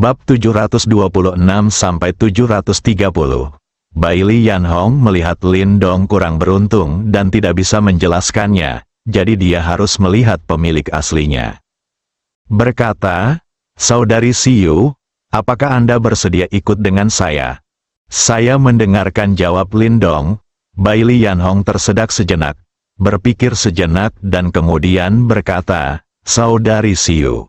Bab 726-730. Bailey Yanhong melihat Lin Dong kurang beruntung dan tidak bisa menjelaskannya, jadi dia harus melihat pemilik aslinya. Berkata, "Saudari Siyu, apakah Anda bersedia ikut dengan saya?" Saya mendengarkan jawab Lin Dong. Bailey Yanhong tersedak sejenak, berpikir sejenak dan kemudian berkata, "Saudari Siyu,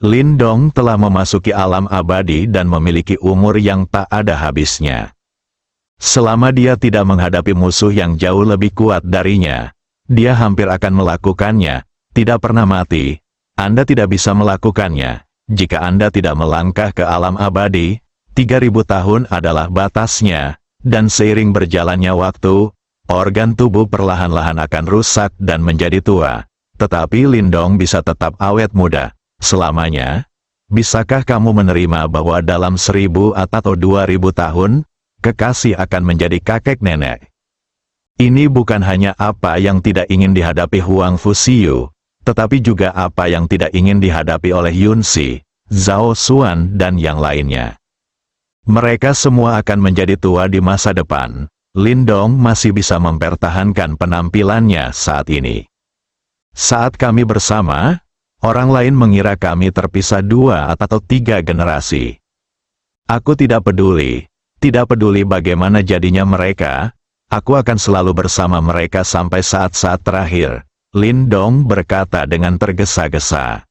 Lin Dong telah memasuki alam abadi dan memiliki umur yang tak ada habisnya. Selama dia tidak menghadapi musuh yang jauh lebih kuat darinya, dia hampir akan melakukannya, tidak pernah mati. Anda tidak bisa melakukannya, jika Anda tidak melangkah ke alam abadi. 3000 tahun adalah batasnya, dan seiring berjalannya waktu, organ tubuh perlahan-lahan akan rusak dan menjadi tua. Tetapi Lin Dong bisa tetap awet muda selamanya. Bisakah kamu menerima bahwa dalam 1000 atau 2000 tahun, kekasih akan menjadi kakek nenek?" Ini bukan hanya apa yang tidak ingin dihadapi Huang Fusiyu, tetapi juga apa yang tidak ingin dihadapi oleh Yun Si, Zhao Xuan dan yang lainnya. Mereka semua akan menjadi tua di masa depan. Lin Dong masih bisa mempertahankan penampilannya saat ini. Saat kami bersama, orang lain mengira kami terpisah 2 atau 3 generasi. Aku tidak peduli bagaimana jadinya mereka, aku akan selalu bersama mereka sampai saat-saat terakhir, Lin Dong berkata dengan tergesa-gesa.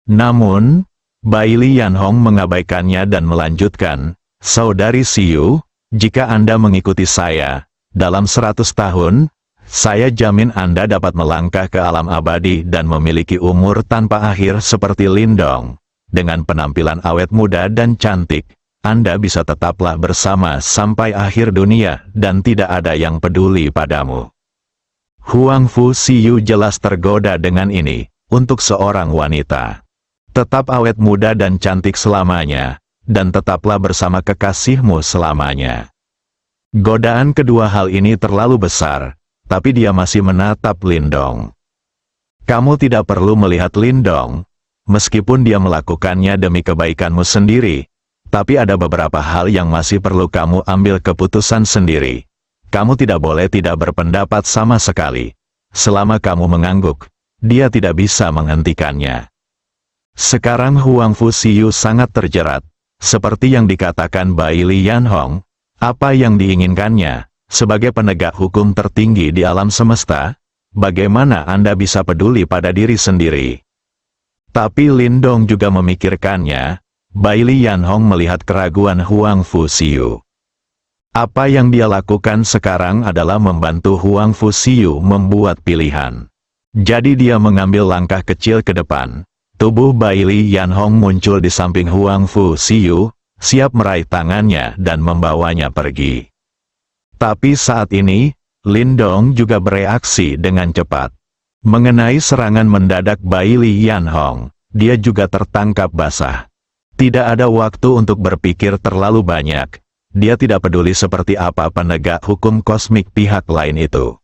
Namun, Bailey Yanhong mengabaikannya dan melanjutkan, "Saudari Siyu, jika Anda mengikuti saya, dalam 100 tahun, saya jamin Anda dapat melangkah ke alam abadi dan memiliki umur tanpa akhir seperti Lin Dong. Dengan penampilan awet muda dan cantik, Anda bisa tetaplah bersama sampai akhir dunia dan tidak ada yang peduli padamu." Huang Fusiyu jelas tergoda dengan ini, untuk seorang wanita. Tetap awet muda dan cantik selamanya, dan tetaplah bersama kekasihmu selamanya. Godaan kedua hal ini terlalu besar, tapi dia masih menatap Lin Dong. Kamu tidak perlu melihat Lin Dong, meskipun dia melakukannya demi kebaikanmu sendiri, tapi ada beberapa hal yang masih perlu kamu ambil keputusan sendiri. Kamu tidak boleh tidak berpendapat sama sekali. Selama kamu mengangguk, dia tidak bisa menghentikannya. Sekarang Huang Fusiyu sangat terjerat, seperti yang dikatakan Bailey Yanhong. Apa yang diinginkannya, sebagai penegak hukum tertinggi di alam semesta, bagaimana Anda bisa peduli pada diri sendiri? Tapi Lin Dong juga memikirkannya. Bailey Yanhong melihat keraguan Huang Fusiyu. Apa yang dia lakukan sekarang adalah membantu Huang Fusiyu membuat pilihan. Jadi dia mengambil langkah kecil ke depan. Tubuh Bailey Yanhong muncul di samping Huang Fusiyu, siap meraih tangannya dan membawanya pergi. Tapi saat ini, Lin Dong juga bereaksi dengan cepat. Mengenai serangan mendadak Bailey Yanhong, dia juga tertangkap basah. Tidak ada waktu untuk berpikir terlalu banyak. Dia tidak peduli seperti apa penegak hukum kosmik pihak lain itu.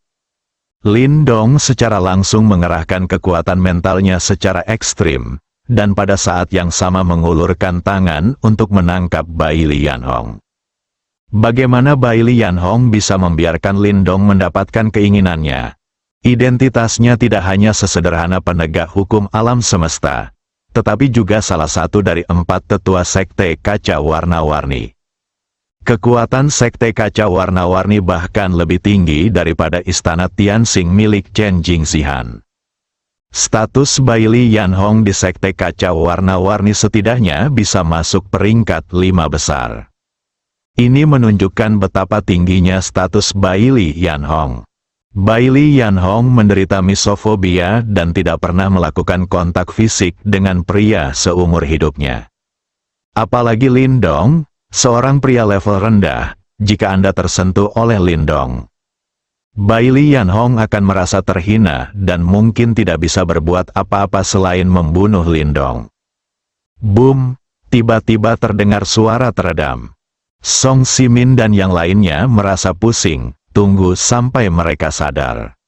Lin Dong secara langsung mengerahkan kekuatan mentalnya secara ekstrim, dan pada saat yang sama mengulurkan tangan untuk menangkap Bailey Yanhong. Bagaimana Bailey Yanhong bisa membiarkan Lin Dong mendapatkan keinginannya? Identitasnya tidak hanya sesederhana penegak hukum alam semesta, tetapi juga salah satu dari 4 tetua sekte kaca warna-warni. Kekuatan sekte kaca warna-warni bahkan lebih tinggi daripada istana Tianxing milik Chen Jingxihan. Status Bailey Yanhong di sekte kaca warna-warni setidaknya bisa masuk peringkat 5 besar. Ini menunjukkan betapa tingginya status Bailey Yanhong. Bailey Yanhong menderita misofobia dan tidak pernah melakukan kontak fisik dengan pria seumur hidupnya. Apalagi Lin Dong, seorang pria level rendah. Jika Anda tersentuh oleh Lin Dong, Bailey Yanhong akan merasa terhina dan mungkin tidak bisa berbuat apa-apa selain membunuh Lin Dong. Boom! Tiba-tiba terdengar suara teredam. Song Simin dan yang lainnya merasa pusing. Tunggu sampai mereka sadar.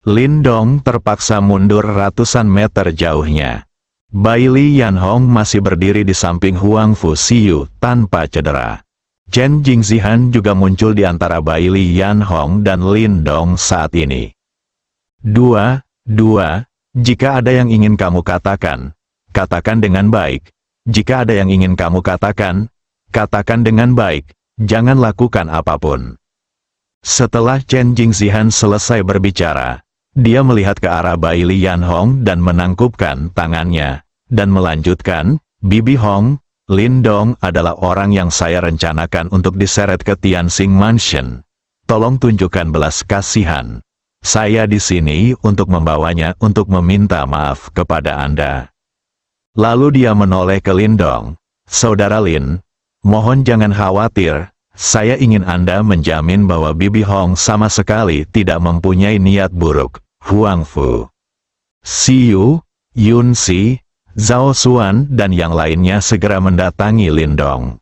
Lin Dong terpaksa mundur ratusan meter jauhnya. Bailey Yanhong masih berdiri di samping Huang Fuxiu tanpa cedera. Chen Jingzihan juga muncul di antara Bailey Yanhong dan Lin Dong saat ini. Dua, jika ada yang ingin kamu katakan, katakan dengan baik. Jika ada yang ingin kamu katakan, katakan dengan baik, jangan lakukan apapun. Setelah Chen Jingzihan selesai berbicara, dia melihat ke arah Bailey Yanhong dan menangkupkan tangannya, dan melanjutkan, Bibi Hong, Lin Dong adalah orang yang saya rencanakan untuk diseret ke Tianxing Mansion. Tolong tunjukkan belas kasihan. Saya di sini untuk membawanya untuk meminta maaf kepada Anda. Lalu dia menoleh ke Lin Dong. Saudara Lin, mohon jangan khawatir. Saya ingin Anda menjamin bahwa Bibi Hong sama sekali tidak mempunyai niat buruk. Huang Fu, Xiu, Yun Si, Zhao Xuan dan yang lainnya segera mendatangi Lin Dong.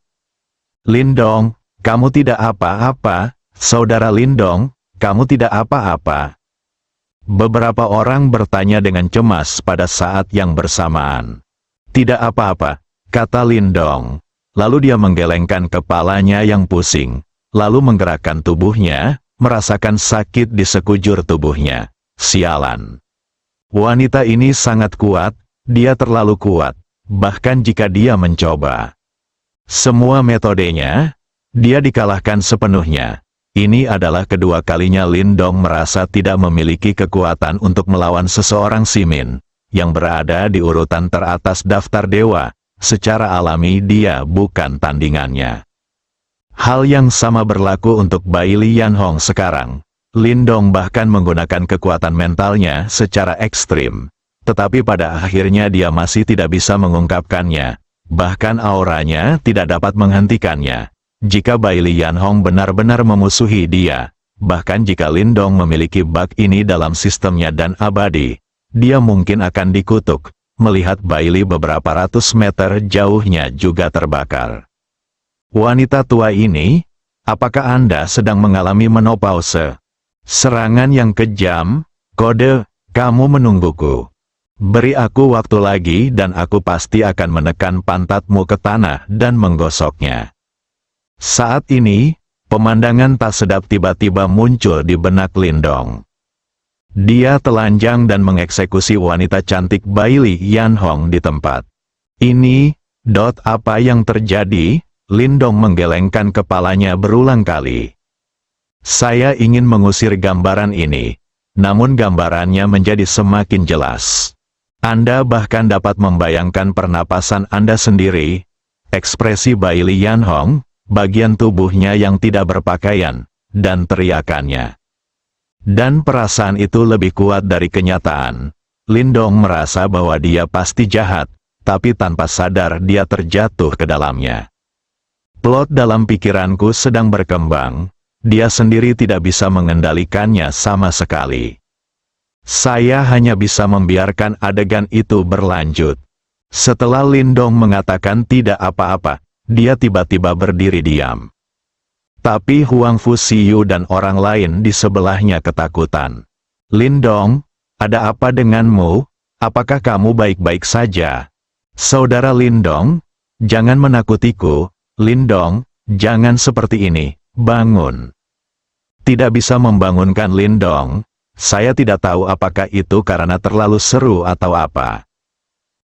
Lin Dong, kamu tidak apa-apa. Saudara Lin Dong, kamu tidak apa-apa. Beberapa orang bertanya dengan cemas pada saat yang bersamaan. Tidak apa-apa, kata Lin Dong. Lalu dia menggelengkan kepalanya yang pusing, lalu menggerakkan tubuhnya, merasakan sakit di sekujur tubuhnya. Sialan. Wanita ini sangat kuat, dia terlalu kuat, bahkan jika dia mencoba semua metodenya, dia dikalahkan sepenuhnya. Ini adalah kedua kalinya Lin Dong merasa tidak memiliki kekuatan untuk melawan seseorang Simin, yang berada di urutan teratas daftar dewa. Secara alami dia bukan tandingannya. Hal yang sama berlaku untuk Bailey Yanhong sekarang. Lin Dong bahkan menggunakan kekuatan mentalnya secara ekstrim. Tetapi pada akhirnya dia masih tidak bisa mengungkapkannya. Bahkan auranya tidak dapat menghentikannya. Jika Bailey Yanhong benar-benar memusuhi dia, bahkan jika Lin Dong memiliki bug ini dalam sistemnya dan abadi, dia mungkin akan dikutuk. Melihat Bailey beberapa ratus meter jauhnya juga terbakar. Wanita tua ini, apakah Anda sedang mengalami menopause? Serangan yang kejam, kode, kamu menungguku. Beri aku waktu lagi dan aku pasti akan menekan pantatmu ke tanah dan menggosoknya. Saat ini, pemandangan tak sedap tiba-tiba muncul di benak Lin Dong. Dia telanjang dan mengeksekusi wanita cantik Bailey Yanhong di tempat. Ini, apa yang terjadi? Lin Dong menggelengkan kepalanya berulang kali. Saya ingin mengusir gambaran ini, namun gambarannya menjadi semakin jelas. Anda bahkan dapat membayangkan pernapasan Anda sendiri, ekspresi Bailey Yanhong, bagian tubuhnya yang tidak berpakaian, dan teriakannya. Dan perasaan itu lebih kuat dari kenyataan. Lin Dong merasa bahwa dia pasti jahat, tapi tanpa sadar dia terjatuh ke dalamnya. Plot dalam pikiranku sedang berkembang, dia sendiri tidak bisa mengendalikannya sama sekali. Saya hanya bisa membiarkan adegan itu berlanjut. Setelah Lin Dong mengatakan tidak apa-apa, dia tiba-tiba berdiri diam. Tapi Huang Fuxiu dan orang lain di sebelahnya ketakutan. Lin Dong, ada apa denganmu? Apakah kamu baik-baik saja? Saudara Lin Dong, jangan menakutiku. Lin Dong, jangan seperti ini, bangun. Tidak bisa membangunkan Lin Dong. Saya tidak tahu apakah itu karena terlalu seru atau apa.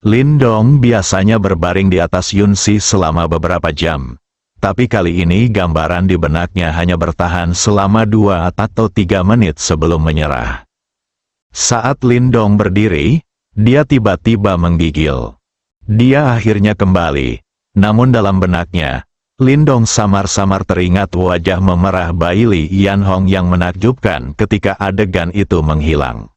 Lin Dong biasanya berbaring di atas Yun Si selama beberapa jam. Tapi kali ini gambaran di benaknya hanya bertahan selama 2 atau 3 menit sebelum menyerah. Saat Lin Dong berdiri, dia tiba-tiba menggigil. Dia akhirnya kembali, namun dalam benaknya, Lin Dong samar-samar teringat wajah memerah Bailey Yanhong yang menakjubkan ketika adegan itu menghilang.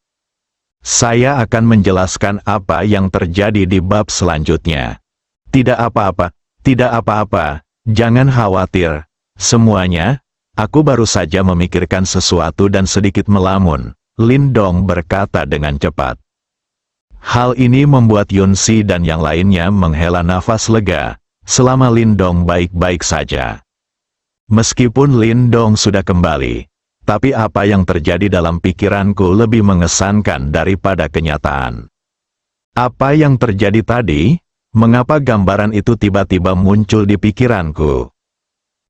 Saya akan menjelaskan apa yang terjadi di bab selanjutnya. Tidak apa-apa, tidak apa-apa. Jangan khawatir, semuanya, aku baru saja memikirkan sesuatu dan sedikit melamun, Lin Dong berkata dengan cepat. Hal ini membuat Yun Si dan yang lainnya menghela nafas lega, selama Lin Dong baik-baik saja. Meskipun Lin Dong sudah kembali, tapi apa yang terjadi dalam pikiranku lebih mengesankan daripada kenyataan. Apa yang terjadi tadi? Mengapa gambaran itu tiba-tiba muncul di pikiranku?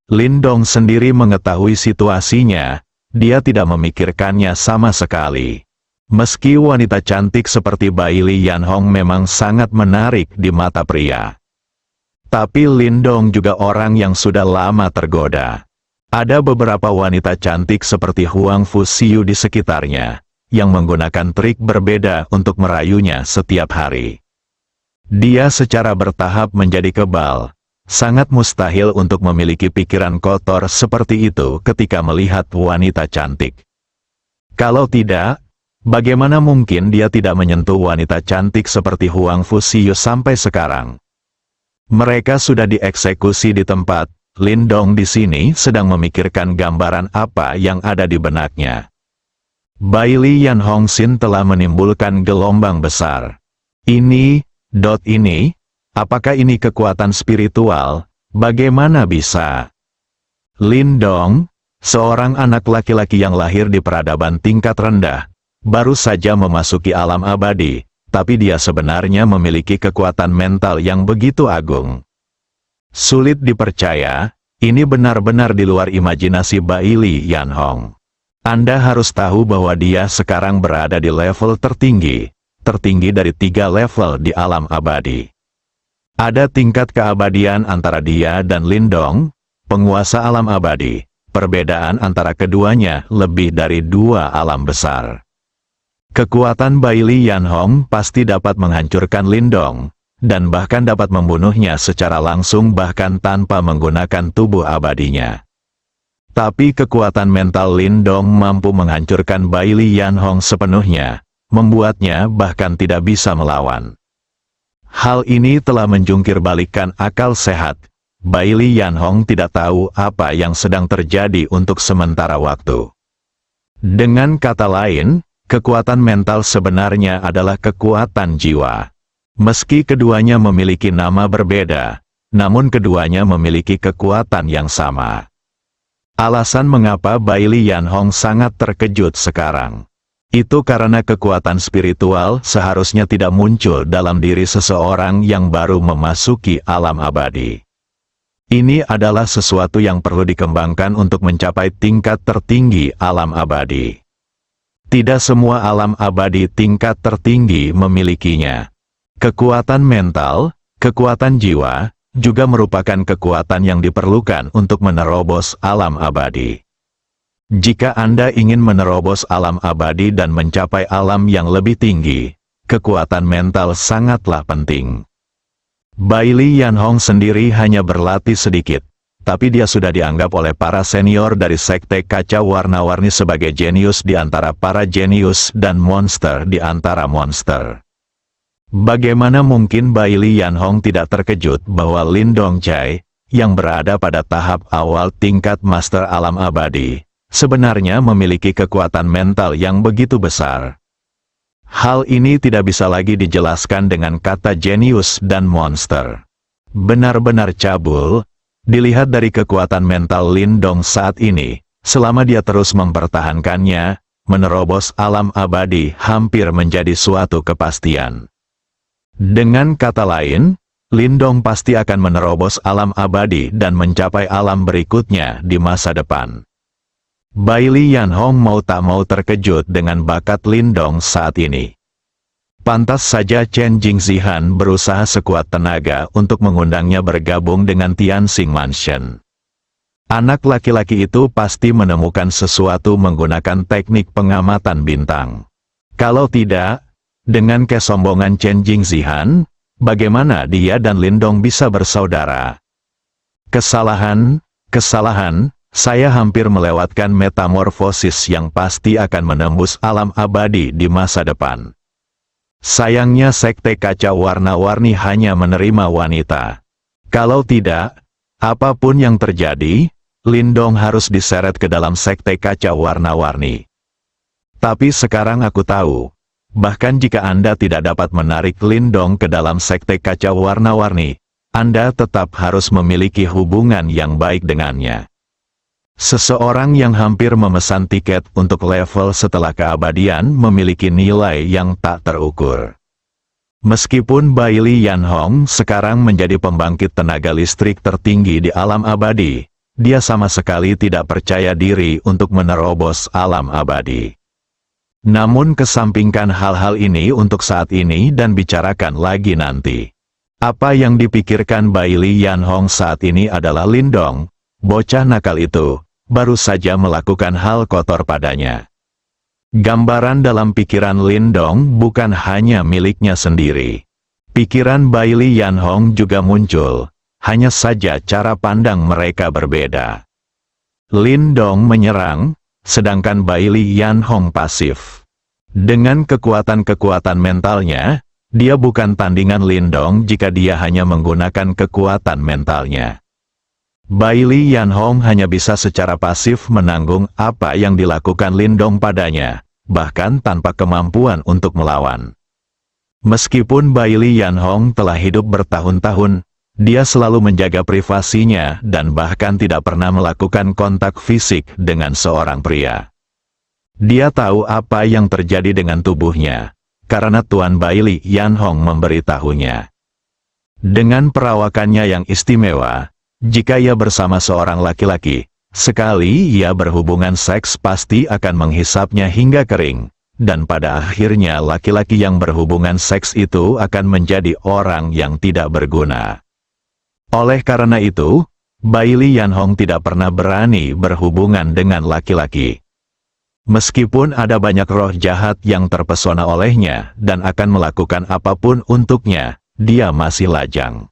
Lindong sendiri mengetahui situasinya, dia tidak memikirkannya sama sekali. Meski wanita cantik seperti Bailey Yanhong memang sangat menarik di mata pria. Tapi Lindong juga orang yang sudah lama tergoda. Ada beberapa wanita cantik seperti Huang Fuxiu di sekitarnya, yang menggunakan trik berbeda untuk merayunya setiap hari. Dia secara bertahap menjadi kebal. Sangat mustahil untuk memiliki pikiran kotor seperti itu ketika melihat wanita cantik. Kalau tidak, bagaimana mungkin dia tidak menyentuh wanita cantik seperti Huang Fuxiu sampai sekarang? Mereka sudah dieksekusi di tempat. Lindong di sini sedang memikirkan gambaran apa yang ada di benaknya. Bailey Yanhong Xin telah menimbulkan gelombang besar. Ini, apakah ini kekuatan spiritual? Bagaimana bisa? Lindong, seorang anak laki-laki yang lahir di peradaban tingkat rendah, baru saja memasuki alam abadi, tapi dia sebenarnya memiliki kekuatan mental yang begitu agung. Sulit dipercaya, ini benar-benar di luar imajinasi Bailey Yanhong. Anda harus tahu bahwa dia sekarang berada di level tertinggi dari 3 level di alam abadi. Ada tingkat keabadian antara dia dan Lindong, penguasa alam abadi. Perbedaan antara keduanya lebih dari 2 alam besar. Kekuatan Bailey Yanhong pasti dapat menghancurkan Lindong, dan bahkan dapat membunuhnya secara langsung bahkan tanpa menggunakan tubuh abadinya. Tapi kekuatan mental Lindong mampu menghancurkan Bailey Yanhong sepenuhnya, membuatnya bahkan tidak bisa melawan. Hal ini telah menjungkir balikkan akal sehat. Bailey Yanhong tidak tahu apa yang sedang terjadi untuk sementara waktu. Dengan kata lain, kekuatan mental sebenarnya adalah kekuatan jiwa. Meski keduanya memiliki nama berbeda, namun keduanya memiliki kekuatan yang sama. Alasan mengapa Bailey Yanhong sangat terkejut sekarang. Itu karena kekuatan spiritual seharusnya tidak muncul dalam diri seseorang yang baru memasuki alam abadi. Ini adalah sesuatu yang perlu dikembangkan untuk mencapai tingkat tertinggi alam abadi. Tidak semua alam abadi tingkat tertinggi memilikinya. Kekuatan mental, kekuatan jiwa, juga merupakan kekuatan yang diperlukan untuk menerobos alam abadi. Jika Anda ingin menerobos alam abadi dan mencapai alam yang lebih tinggi, kekuatan mental sangatlah penting. Bailey Yanhong sendiri hanya berlatih sedikit, tapi dia sudah dianggap oleh para senior dari Sekte Kaca Warna-Warni sebagai jenius di antara para jenius dan monster di antara monster. Bagaimana mungkin Bailey Yanhong tidak terkejut bahwa Lindong Chai, yang berada pada tahap awal tingkat master alam abadi, sebenarnya memiliki kekuatan mental yang begitu besar. Hal ini tidak bisa lagi dijelaskan dengan kata jenius dan monster. Benar-benar cabul, dilihat dari kekuatan mental Lindong saat ini, selama dia terus mempertahankannya, menerobos alam abadi hampir menjadi suatu kepastian. Dengan kata lain, Lindong pasti akan menerobos alam abadi dan mencapai alam berikutnya di masa depan. Bailey Yanhong mau tak mau terkejut dengan bakat Lindong saat ini. Pantas saja Chen Jingzihan berusaha sekuat tenaga untuk mengundangnya bergabung dengan Tianxing Mansion. Anak laki-laki itu pasti menemukan sesuatu menggunakan teknik pengamatan bintang. Kalau tidak, dengan kesombongan Chen Jingzihan, bagaimana dia dan Lindong bisa bersaudara? Kesalahan, saya hampir melewatkan metamorfosis yang pasti akan menembus alam abadi di masa depan. Sayangnya Sekte Kaca Warna-Warni hanya menerima wanita. Kalau tidak, apapun yang terjadi, Lindong harus diseret ke dalam Sekte Kaca Warna-Warni. Tapi sekarang aku tahu, bahkan jika Anda tidak dapat menarik Lindong ke dalam Sekte Kaca Warna-Warni, Anda tetap harus memiliki hubungan yang baik dengannya. Seseorang yang hampir memesan tiket untuk level setelah keabadian memiliki nilai yang tak terukur. Meskipun Bailey Yanhong sekarang menjadi pembangkit tenaga listrik tertinggi di alam abadi, dia sama sekali tidak percaya diri untuk menerobos alam abadi. Namun kesampingkan hal-hal ini untuk saat ini dan bicarakan lagi nanti. Apa yang dipikirkan Bailey Yanhong saat ini adalah Lindong, bocah nakal itu, baru saja melakukan hal kotor padanya. Gambaran dalam pikiran Lindong bukan hanya miliknya sendiri. Pikiran Bailey Yanhong juga muncul, hanya saja cara pandang mereka berbeda. Lindong menyerang, sedangkan Bailey Yanhong pasif. Dengan kekuatan-kekuatan mentalnya, dia bukan tandingan Lindong jika dia hanya menggunakan kekuatan mentalnya. Bailey Yanhong hanya bisa secara pasif menanggung apa yang dilakukan Lindong padanya, bahkan tanpa kemampuan untuk melawan. Meskipun Bailey Yanhong telah hidup bertahun-tahun, dia selalu menjaga privasinya dan bahkan tidak pernah melakukan kontak fisik dengan seorang pria. Dia tahu apa yang terjadi dengan tubuhnya, karena Tuan Bailey Yanhong memberitahunya. Dengan perawakannya yang istimewa, jika ia bersama seorang laki-laki, sekali ia berhubungan seks pasti akan menghisapnya hingga kering, dan pada akhirnya laki-laki yang berhubungan seks itu akan menjadi orang yang tidak berguna. Oleh karena itu, Bailey Yanhong tidak pernah berani berhubungan dengan laki-laki. Meskipun ada banyak roh jahat yang terpesona olehnya dan akan melakukan apapun untuknya, dia masih lajang.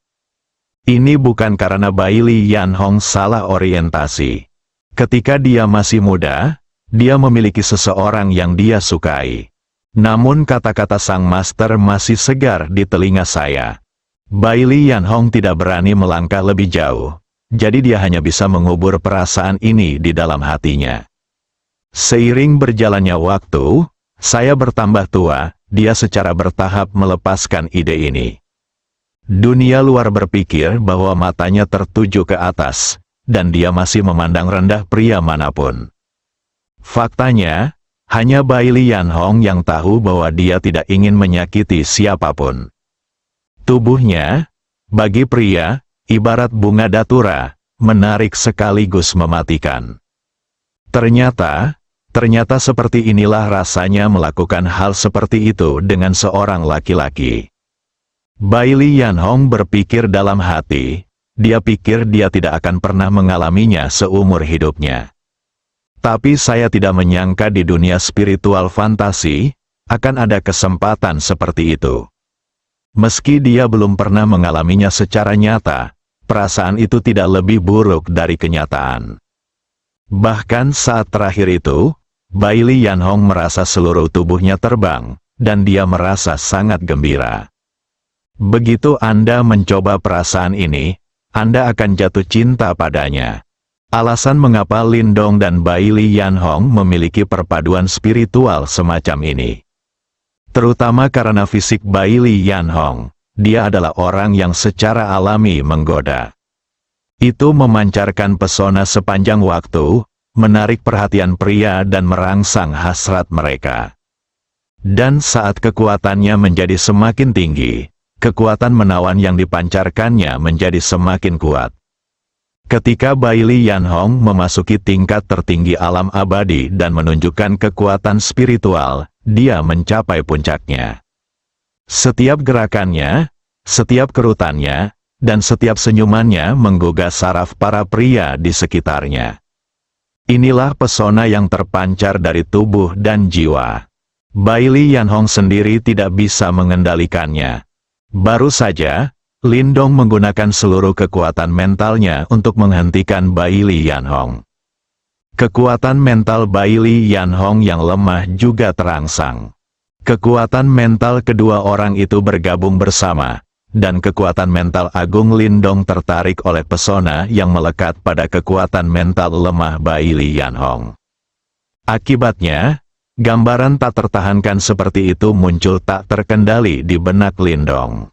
Ini bukan karena Bailey Yanhong salah orientasi. Ketika dia masih muda, dia memiliki seseorang yang dia sukai. Namun kata-kata sang master masih segar di telinga saya. Bailey Yanhong tidak berani melangkah lebih jauh, jadi dia hanya bisa mengubur perasaan ini di dalam hatinya. Seiring berjalannya waktu, saya bertambah tua, dia secara bertahap melepaskan ide ini. Dunia luar berpikir bahwa matanya tertuju ke atas, dan dia masih memandang rendah pria manapun. Faktanya, hanya Bailey Yanhong yang tahu bahwa dia tidak ingin menyakiti siapapun. Tubuhnya, bagi pria, ibarat bunga datura, menarik sekaligus mematikan. Ternyata seperti inilah rasanya melakukan hal seperti itu dengan seorang laki-laki. Bailey Yanhong berpikir dalam hati, dia pikir dia tidak akan pernah mengalaminya seumur hidupnya. Tapi saya tidak menyangka di dunia spiritual fantasi, akan ada kesempatan seperti itu. Meski dia belum pernah mengalaminya secara nyata, perasaan itu tidak lebih buruk dari kenyataan. Bahkan saat terakhir itu, Bailey Yanhong merasa seluruh tubuhnya terbang, dan dia merasa sangat gembira. Begitu Anda mencoba perasaan ini, Anda akan jatuh cinta padanya. Alasan mengapa Lindong dan Bailey Yanhong memiliki perpaduan spiritual semacam ini. Terutama karena fisik Bailey Yanhong, dia adalah orang yang secara alami menggoda. Itu memancarkan pesona sepanjang waktu, menarik perhatian pria dan merangsang hasrat mereka. Dan saat kekuatannya menjadi semakin tinggi, kekuatan menawan yang dipancarkannya menjadi semakin kuat. Ketika Bailey Yanhong memasuki tingkat tertinggi alam abadi dan menunjukkan kekuatan spiritual, dia mencapai puncaknya. Setiap gerakannya, setiap kerutannya, dan setiap senyumannya menggugah saraf para pria di sekitarnya. Inilah pesona yang terpancar dari tubuh dan jiwa. Bailey Yanhong sendiri tidak bisa mengendalikannya. Baru saja, Lindong menggunakan seluruh kekuatan mentalnya untuk menghentikan Bailey Yanhong. Kekuatan mental Bailey Yanhong yang lemah juga terangsang. Kekuatan mental kedua orang itu bergabung bersama, dan kekuatan mental Agung Lindong tertarik oleh pesona yang melekat pada kekuatan mental lemah Bailey Yanhong. Akibatnya, gambaran tak tertahankan seperti itu muncul tak terkendali di benak Lindong.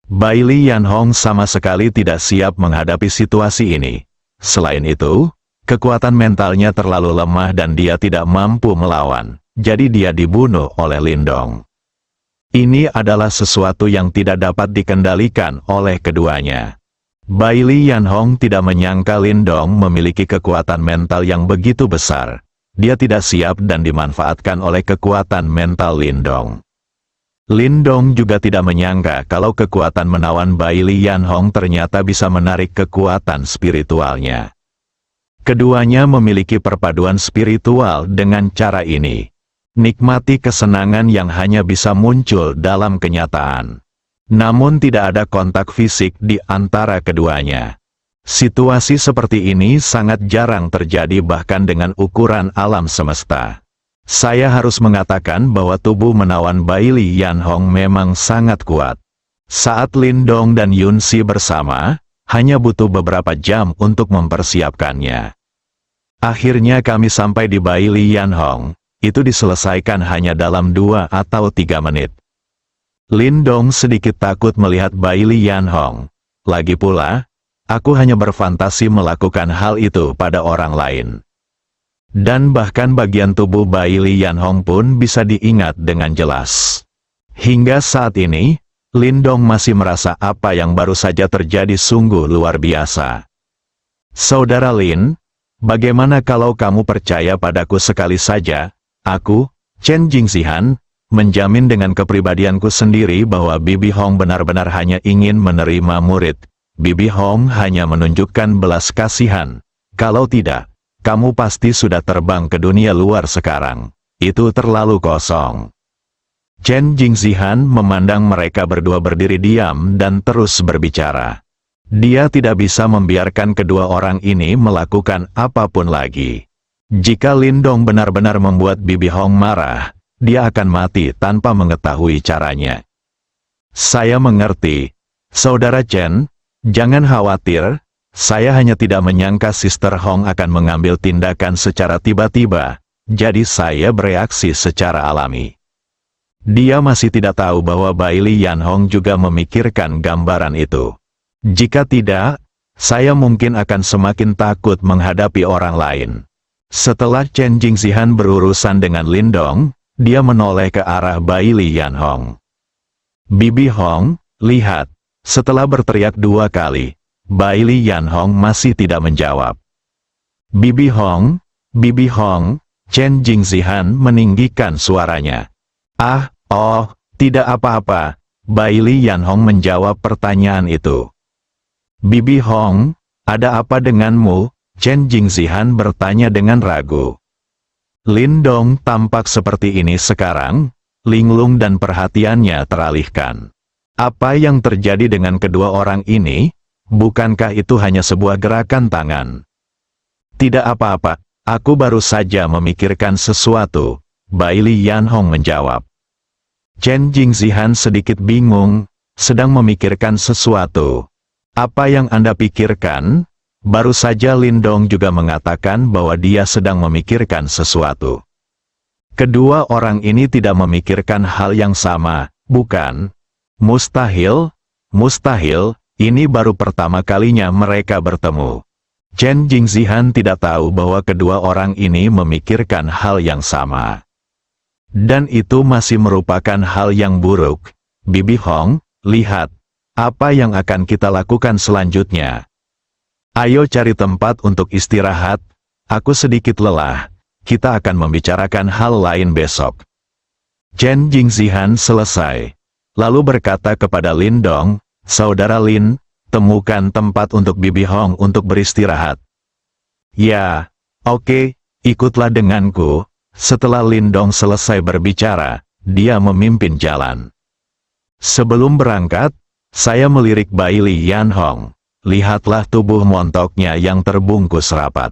Bailey Yanhong sama sekali tidak siap menghadapi situasi ini. Selain itu, kekuatan mentalnya terlalu lemah dan dia tidak mampu melawan, jadi dia dibunuh oleh Lindong. Ini adalah sesuatu yang tidak dapat dikendalikan oleh keduanya. Bailey Yanhong tidak menyangka Lindong memiliki kekuatan mental yang begitu besar. Dia tidak siap dan dimanfaatkan oleh kekuatan mental Lindong. Lindong juga tidak menyangka kalau kekuatan menawan Bailey Yanhong ternyata bisa menarik kekuatan spiritualnya. Keduanya memiliki perpaduan spiritual dengan cara ini. Nikmati kesenangan yang hanya bisa muncul dalam kenyataan. Namun tidak ada kontak fisik di antara keduanya. Situasi seperti ini sangat jarang terjadi bahkan dengan ukuran alam semesta. Saya harus mengatakan bahwa tubuh menawan Bailey Yanhong memang sangat kuat. Saat Lindong dan Yunsi bersama, hanya butuh beberapa jam untuk mempersiapkannya. Akhirnya kami sampai di Bailey Yanhong, itu diselesaikan hanya dalam 2 atau 3 menit. Lindong sedikit takut melihat Bailey Yanhong. Lagi pula, aku hanya berfantasi melakukan hal itu pada orang lain. Dan bahkan bagian tubuh Bailey Yanhong pun bisa diingat dengan jelas. Hingga saat ini, Lindong masih merasa apa yang baru saja terjadi sungguh luar biasa. Saudara Lin, bagaimana kalau kamu percaya padaku sekali saja? Aku, Chen Jingxihan, menjamin dengan kepribadianku sendiri bahwa Bibi Hong benar-benar hanya ingin menerima murid. Bibi Hong hanya menunjukkan belas kasihan. Kalau tidak, kamu pasti sudah terbang ke dunia luar sekarang. Itu terlalu kosong. Chen Jingxihan memandang mereka berdua berdiri diam dan terus berbicara. Dia tidak bisa membiarkan kedua orang ini melakukan apapun lagi. Jika Lindong benar-benar membuat Bibi Hong marah, dia akan mati tanpa mengetahui caranya. Saya mengerti. Saudara Chen, jangan khawatir, saya hanya tidak menyangka Sister Hong akan mengambil tindakan secara tiba-tiba, jadi saya bereaksi secara alami. Dia masih tidak tahu bahwa Bailey Yanhong juga memikirkan gambaran itu. Jika tidak, saya mungkin akan semakin takut menghadapi orang lain. Setelah Chen Jingxihan berurusan dengan Lindong, dia menoleh ke arah Bailey Yanhong. Bibi Hong, lihat. Setelah berteriak 2 kali, Bailey Yanhong masih tidak menjawab. Bibi Hong, Chen Jingxihan meninggikan suaranya. Tidak apa-apa. Bailey Yanhong menjawab pertanyaan itu. Bibi Hong, ada apa denganmu? Chen Jingxihan bertanya dengan ragu. Lindong tampak seperti ini sekarang, linglung dan perhatiannya teralihkan. Apa yang terjadi dengan kedua orang ini? Bukankah itu hanya sebuah gerakan tangan? Tidak apa-apa, aku baru saja memikirkan sesuatu, Bailey Yanhong menjawab. Chen Jingxihan sedikit bingung, sedang memikirkan sesuatu. Apa yang Anda pikirkan? Baru saja Lindong juga mengatakan bahwa dia sedang memikirkan sesuatu. Kedua orang ini tidak memikirkan hal yang sama, bukan? Mustahil, ini baru pertama kalinya mereka bertemu. Chen Jingxihan tidak tahu bahwa kedua orang ini memikirkan hal yang sama. Dan itu masih merupakan hal yang buruk. Bibi Hong, lihat, apa yang akan kita lakukan selanjutnya? Ayo cari tempat untuk istirahat, aku sedikit lelah, kita akan membicarakan hal lain besok. Chen Jingxihan selesai, lalu berkata kepada Lindong, Saudara Lin, temukan tempat untuk Bibi Hong untuk beristirahat. Ya, oke, ikutlah denganku. Setelah Lindong selesai berbicara, dia memimpin jalan. Sebelum berangkat, saya melirik Bailey Yanhong. Lihatlah tubuh montoknya yang terbungkus rapat.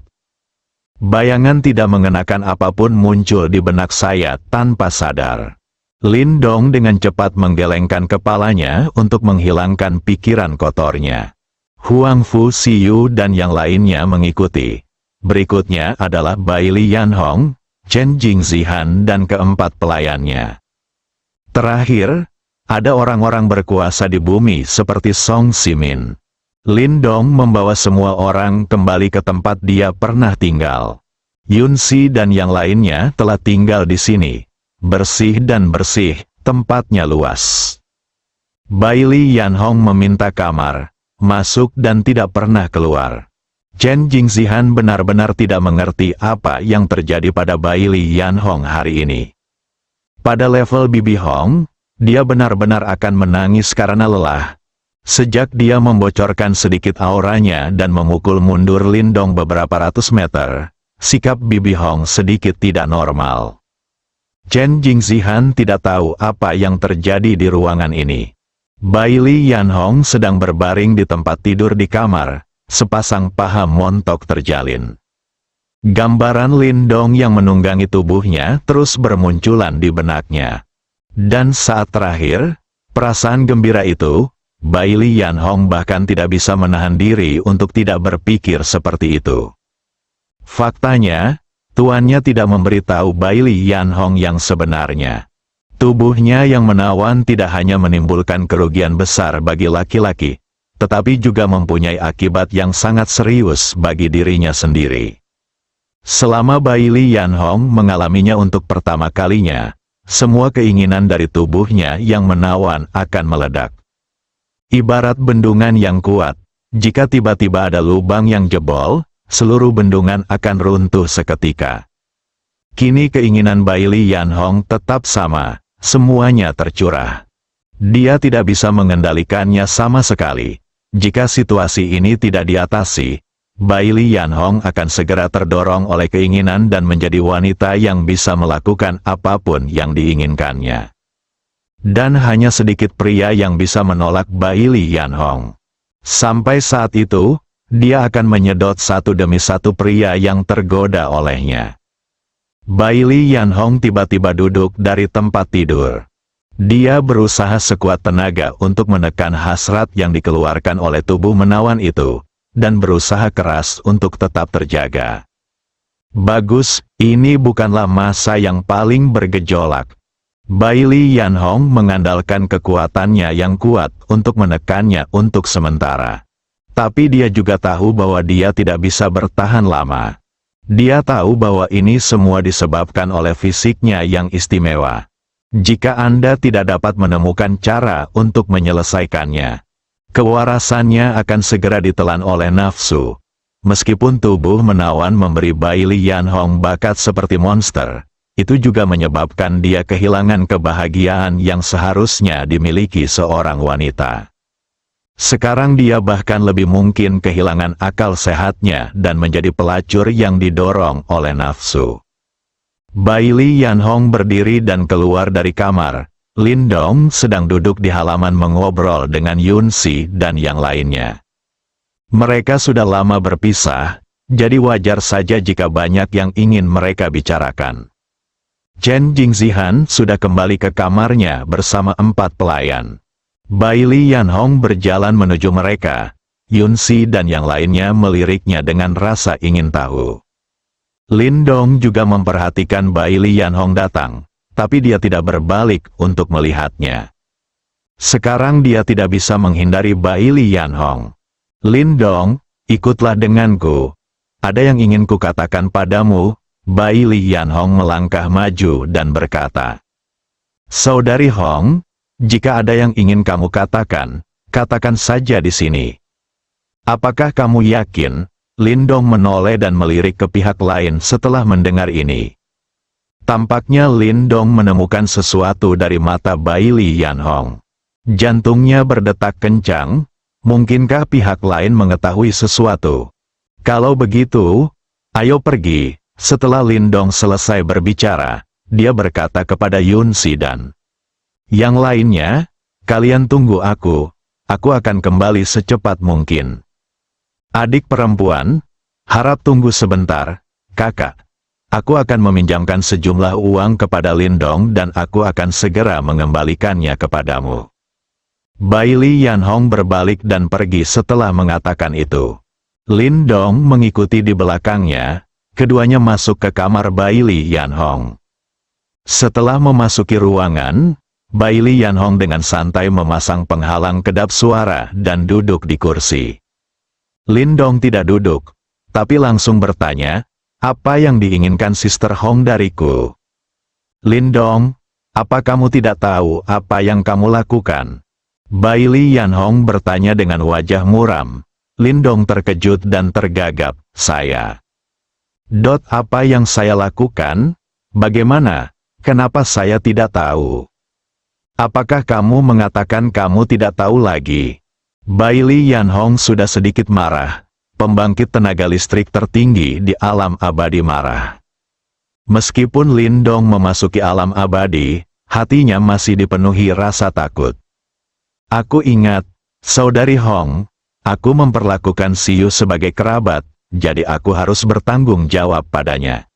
Bayangan tidak mengenakan apapun muncul di benak saya tanpa sadar. Lindong dengan cepat menggelengkan kepalanya untuk menghilangkan pikiran kotornya. Huang Fu Siyu dan yang lainnya mengikuti. Berikutnya adalah Bailey Yanhong, Chen Jingxihan dan keempat pelayannya. Terakhir, ada orang-orang berkuasa di bumi seperti Song Simin. Lindong membawa semua orang kembali ke tempat dia pernah tinggal. Yunsi dan yang lainnya telah tinggal di sini. Bersih dan bersih, tempatnya luas. Bailey Yanhong meminta kamar, masuk dan tidak pernah keluar. Chen Jingzihan benar-benar tidak mengerti apa yang terjadi pada Bailey Yanhong hari ini. Pada level Bibi Hong, dia benar-benar akan menangis karena lelah. Sejak dia membocorkan sedikit auranya dan memukul mundur Lindong beberapa ratus meter, sikap Bibi Hong sedikit tidak normal. Chen Jingzihan tidak tahu apa yang terjadi di ruangan ini. Bailey Yanhong sedang berbaring di tempat tidur di kamar. Sepasang paha montok terjalin. Gambaran Lindong yang menunggangi tubuhnya terus bermunculan di benaknya. Dan saat terakhir, perasaan gembira itu, Bailey Yanhong bahkan tidak bisa menahan diri untuk tidak berpikir seperti itu. Faktanya, tuannya tidak memberitahu Bailey Yanhong yang sebenarnya. Tubuhnya yang menawan tidak hanya menimbulkan kerugian besar bagi laki-laki, tetapi juga mempunyai akibat yang sangat serius bagi dirinya sendiri. Selama Bailey Yanhong mengalaminya untuk pertama kalinya, semua keinginan dari tubuhnya yang menawan akan meledak. Ibarat bendungan yang kuat, jika tiba-tiba ada lubang yang jebol, seluruh bendungan akan runtuh seketika. Kini keinginan Bailey Yanhong tetap sama, semuanya tercurah. Dia tidak bisa mengendalikannya sama sekali. Jika situasi ini tidak diatasi, Bailey Yanhong akan segera terdorong oleh keinginan dan menjadi wanita yang bisa melakukan apapun yang diinginkannya. Dan hanya sedikit pria yang bisa menolak Bailey Yanhong. Sampai saat itu, dia akan menyedot satu demi satu pria yang tergoda olehnya. Bailey Yanhong tiba-tiba duduk dari tempat tidur. Dia berusaha sekuat tenaga untuk menekan hasrat yang dikeluarkan oleh tubuh menawan itu, dan berusaha keras untuk tetap terjaga. Bagus, ini bukanlah masa yang paling bergejolak. Bailey Yanhong mengandalkan kekuatannya yang kuat untuk menekannya untuk sementara. Tapi dia juga tahu bahwa dia tidak bisa bertahan lama. Dia tahu bahwa ini semua disebabkan oleh fisiknya yang istimewa. Jika Anda tidak dapat menemukan cara untuk menyelesaikannya, kewarasannya akan segera ditelan oleh nafsu. Meskipun tubuh menawan memberi Bailey Yanhong bakat seperti monster, itu juga menyebabkan dia kehilangan kebahagiaan yang seharusnya dimiliki seorang wanita. Sekarang dia bahkan lebih mungkin kehilangan akal sehatnya dan menjadi pelacur yang didorong oleh nafsu. Bailey Yanhong berdiri dan keluar dari kamar. Lindong sedang duduk di halaman mengobrol dengan Yunsi dan yang lainnya. Mereka sudah lama berpisah, jadi wajar saja jika banyak yang ingin mereka bicarakan. Chen Jingzihan sudah kembali ke kamarnya bersama 4 pelayan. Bailey Yanhong berjalan menuju mereka. Yunsi dan yang lainnya meliriknya dengan rasa ingin tahu. Lindong juga memperhatikan Bailey Yanhong datang, tapi dia tidak berbalik untuk melihatnya. Sekarang dia tidak bisa menghindari Bailey Yanhong. Lindong, ikutlah denganku. Ada yang ingin kukatakan padamu. Bailey Yanhong melangkah maju dan berkata, Saudari Hong, jika ada yang ingin kamu katakan, katakan saja di sini. Apakah kamu yakin? Lindong menoleh dan melirik ke pihak lain setelah mendengar ini. Tampaknya Lindong menemukan sesuatu dari mata Bailey Yanhong. Jantungnya berdetak kencang. Mungkinkah pihak lain mengetahui sesuatu? Kalau begitu, ayo pergi. Setelah Lindong selesai berbicara, dia berkata kepada Yunsi dan yang lainnya, kalian tunggu aku akan kembali secepat mungkin. Adik perempuan, harap tunggu sebentar, kakak. Aku akan meminjamkan sejumlah uang kepada Lindong dan aku akan segera mengembalikannya kepadamu. Bailey Yanhong berbalik dan pergi setelah mengatakan itu. Lindong mengikuti di belakangnya, keduanya masuk ke kamar Bailey Yanhong. Setelah memasuki ruangan, Bailey Yanhong dengan santai memasang penghalang kedap suara dan duduk di kursi. Lindong tidak duduk, tapi langsung bertanya, apa yang diinginkan Sister Hong dariku? Lindong, Apa kamu tidak tahu apa yang kamu lakukan? Bailey Yanhong bertanya dengan wajah muram. Lindong terkejut dan tergagap. Saya. Apa yang saya lakukan? Bagaimana? Kenapa saya tidak tahu? Apakah kamu mengatakan kamu tidak tahu lagi? Bailey Yanhong sudah sedikit marah. Pembangkit tenaga listrik tertinggi di alam abadi marah. Meskipun Lindong memasuki alam abadi, hatinya masih dipenuhi rasa takut. Aku ingat, Saudari Hong, aku memperlakukan Siyu sebagai kerabat, jadi aku harus bertanggung jawab padanya.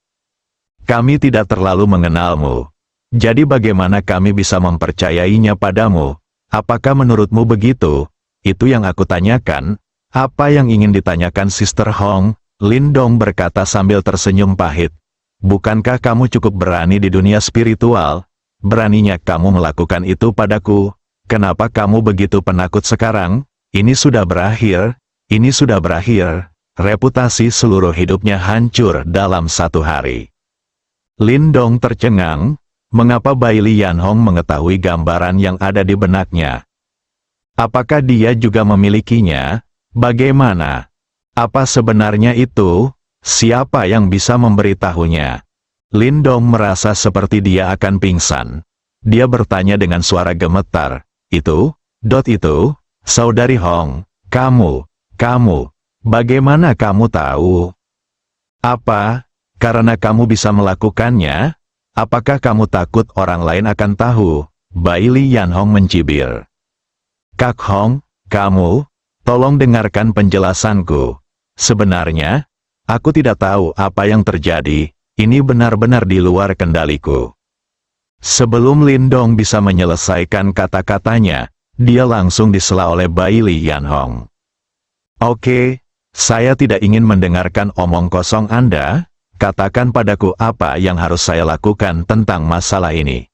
Kami tidak terlalu mengenalmu. Jadi bagaimana kami bisa mempercayainya padamu? Apakah menurutmu begitu? Itu yang aku tanyakan. Apa yang ingin ditanyakan Sister Hong? Lindong berkata sambil tersenyum pahit. Bukankah kamu cukup berani di dunia spiritual? Beraninya kamu melakukan itu padaku. Kenapa kamu begitu penakut sekarang? Ini sudah berakhir. Ini sudah berakhir. Reputasi seluruh hidupnya hancur dalam 1 hari. Lindong tercengang. Mengapa Bailey Yanhong mengetahui gambaran yang ada di benaknya? Apakah dia juga memilikinya? Bagaimana? Apa sebenarnya itu? Siapa yang bisa memberitahunya? Lindong merasa seperti dia akan pingsan. Dia bertanya dengan suara gemetar. Itu? Saudari Hong, kamu, bagaimana kamu tahu? Apa? Karena kamu bisa melakukannya? Apakah kamu takut orang lain akan tahu? Bailey Yanhong mencibir. Kak Hong, kamu, tolong dengarkan penjelasanku. Sebenarnya, aku tidak tahu apa yang terjadi, ini benar-benar di luar kendaliku. Sebelum Lindong bisa menyelesaikan kata-katanya, dia langsung disela oleh Bailey Yanhong. Oke, saya tidak ingin mendengarkan omong kosong Anda, katakan padaku apa yang harus saya lakukan tentang masalah ini.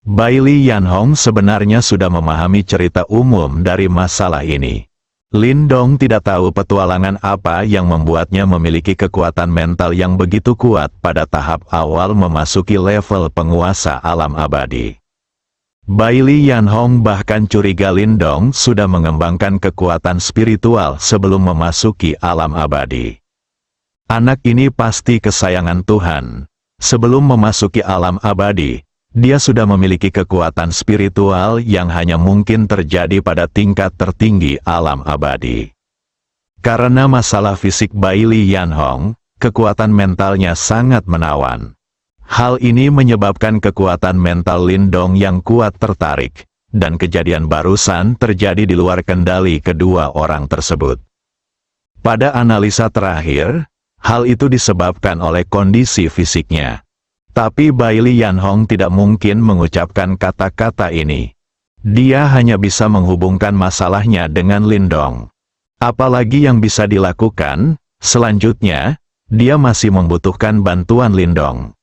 Bailey Yanhong sebenarnya sudah memahami cerita umum dari masalah ini. Lindong tidak tahu petualangan apa yang membuatnya memiliki kekuatan mental yang begitu kuat pada tahap awal memasuki level penguasa alam abadi. Bailey Yanhong bahkan curiga Lindong sudah mengembangkan kekuatan spiritual sebelum memasuki alam abadi. Anak ini pasti kesayangan Tuhan. Sebelum memasuki alam abadi, dia sudah memiliki kekuatan spiritual yang hanya mungkin terjadi pada tingkat tertinggi alam abadi. Karena masalah fisik Bailey Yanhong, kekuatan mentalnya sangat menawan. Hal ini menyebabkan kekuatan mental Lindong yang kuat tertarik, dan kejadian barusan terjadi di luar kendali kedua orang tersebut. Pada analisa terakhir, hal itu disebabkan oleh kondisi fisiknya. Tapi Bailey Yanhong tidak mungkin mengucapkan kata-kata ini. Dia hanya bisa menghubungkan masalahnya dengan Lindong. Apalagi yang bisa dilakukan, selanjutnya, dia masih membutuhkan bantuan Lindong.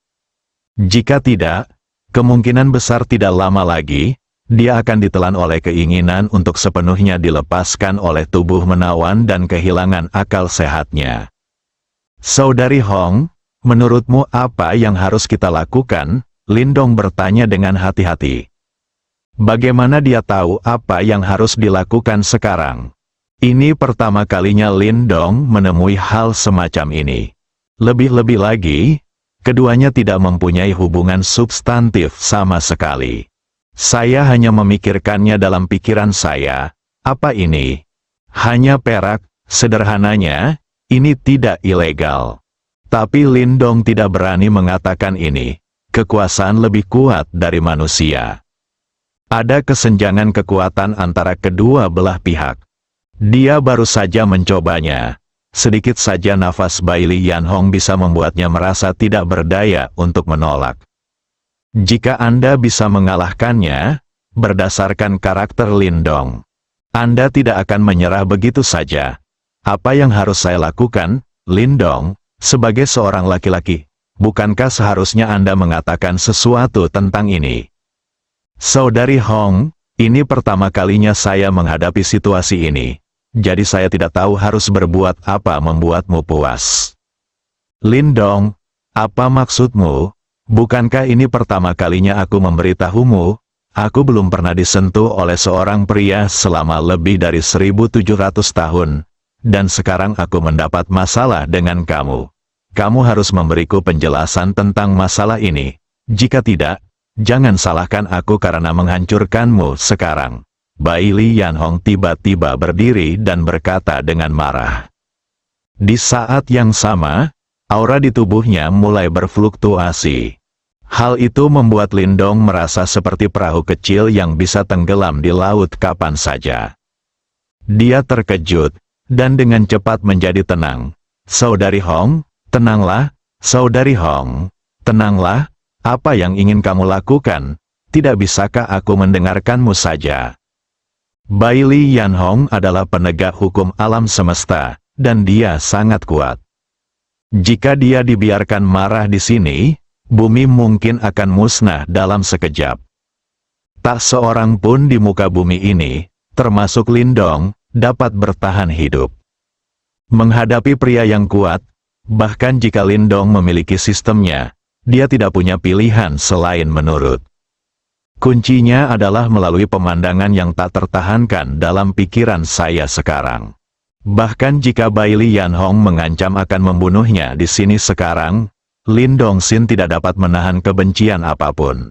Jika tidak, kemungkinan besar tidak lama lagi, dia akan ditelan oleh keinginan untuk sepenuhnya dilepaskan oleh tubuh menawan dan kehilangan akal sehatnya. Saudari Hong, menurutmu apa yang harus kita lakukan? Lindong bertanya dengan hati-hati. Bagaimana dia tahu apa yang harus dilakukan sekarang? Ini pertama kalinya Lindong menemui hal semacam ini. Lebih-lebih lagi, keduanya tidak mempunyai hubungan substantif sama sekali. Saya hanya memikirkannya dalam pikiran saya. Apa ini? Hanya perak, sederhananya, ini tidak ilegal. Tapi Lindong tidak berani mengatakan ini. Kekuasaan lebih kuat dari manusia. Ada kesenjangan kekuatan antara kedua belah pihak. Dia baru saja mencobanya. Sedikit saja nafas Bailey Yanhong bisa membuatnya merasa tidak berdaya untuk menolak. Jika Anda bisa mengalahkannya, berdasarkan karakter Lindong, Anda tidak akan menyerah begitu saja. Apa yang harus saya lakukan, Lindong, sebagai seorang laki-laki? Bukankah seharusnya Anda mengatakan sesuatu tentang ini? Saudari Hong, ini pertama kalinya saya menghadapi situasi ini. Jadi saya tidak tahu harus berbuat apa membuatmu puas. Lindong, apa maksudmu? Bukankah ini pertama kalinya aku memberitahumu? Aku belum pernah disentuh oleh seorang pria selama lebih dari 1700 tahun. Dan sekarang aku mendapat masalah dengan kamu. Kamu harus memberiku penjelasan tentang masalah ini. Jika tidak, jangan salahkan aku karena menghancurkanmu sekarang. Baili Yanhong tiba-tiba berdiri dan berkata dengan marah. Di saat yang sama, aura di tubuhnya mulai berfluktuasi. Hal itu membuat Lindong merasa seperti perahu kecil yang bisa tenggelam di laut kapan saja. Dia terkejut, dan dengan cepat menjadi tenang. Saudari Hong, tenanglah, Saudari Hong, tenanglah, apa yang ingin kamu lakukan? Tidak bisakah aku mendengarkanmu saja? Baili Yanhong adalah penegak hukum alam semesta, dan dia sangat kuat. Jika dia dibiarkan marah di sini, bumi mungkin akan musnah dalam sekejap. Tak seorang pun di muka bumi ini, termasuk Lindong, dapat bertahan hidup. Menghadapi pria yang kuat, bahkan jika Lindong memiliki sistemnya, dia tidak punya pilihan selain menurut. Kuncinya adalah melalui pemandangan yang tak tertahankan dalam pikiran saya sekarang. Bahkan jika Baili Yanhong mengancam akan membunuhnya di sini sekarang, Lindong Xin tidak dapat menahan kebencian apapun.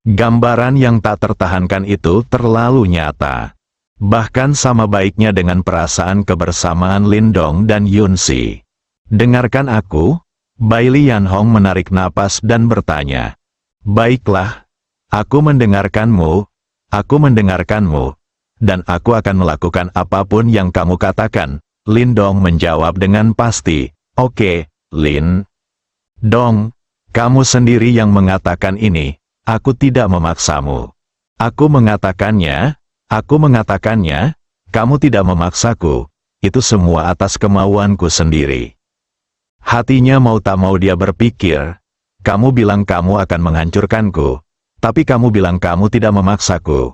Gambaran yang tak tertahankan itu terlalu nyata. Bahkan sama baiknya dengan perasaan kebersamaan Lindong dan Yunxi. Dengarkan aku, Baili Yanhong menarik napas dan bertanya. Baiklah, aku mendengarkanmu, dan aku akan melakukan apapun yang kamu katakan. Lindong menjawab dengan pasti. Oke, Lin. Dong, kamu sendiri yang mengatakan ini, aku tidak memaksamu. Aku mengatakannya, kamu tidak memaksaku, itu semua atas kemauanku sendiri. Hatinya mau tak mau dia berpikir, kamu bilang kamu akan menghancurkanku, tapi kamu bilang kamu tidak memaksaku.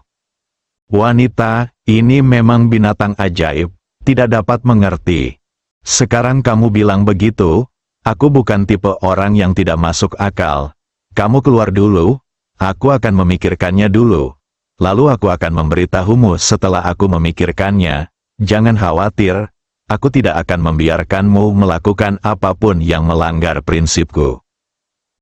Wanita, ini memang binatang ajaib, tidak dapat mengerti. Sekarang kamu bilang begitu, aku bukan tipe orang yang tidak masuk akal. Kamu keluar dulu, aku akan memikirkannya dulu. Lalu aku akan memberitahumu setelah aku memikirkannya. Jangan khawatir, aku tidak akan membiarkanmu melakukan apapun yang melanggar prinsipku.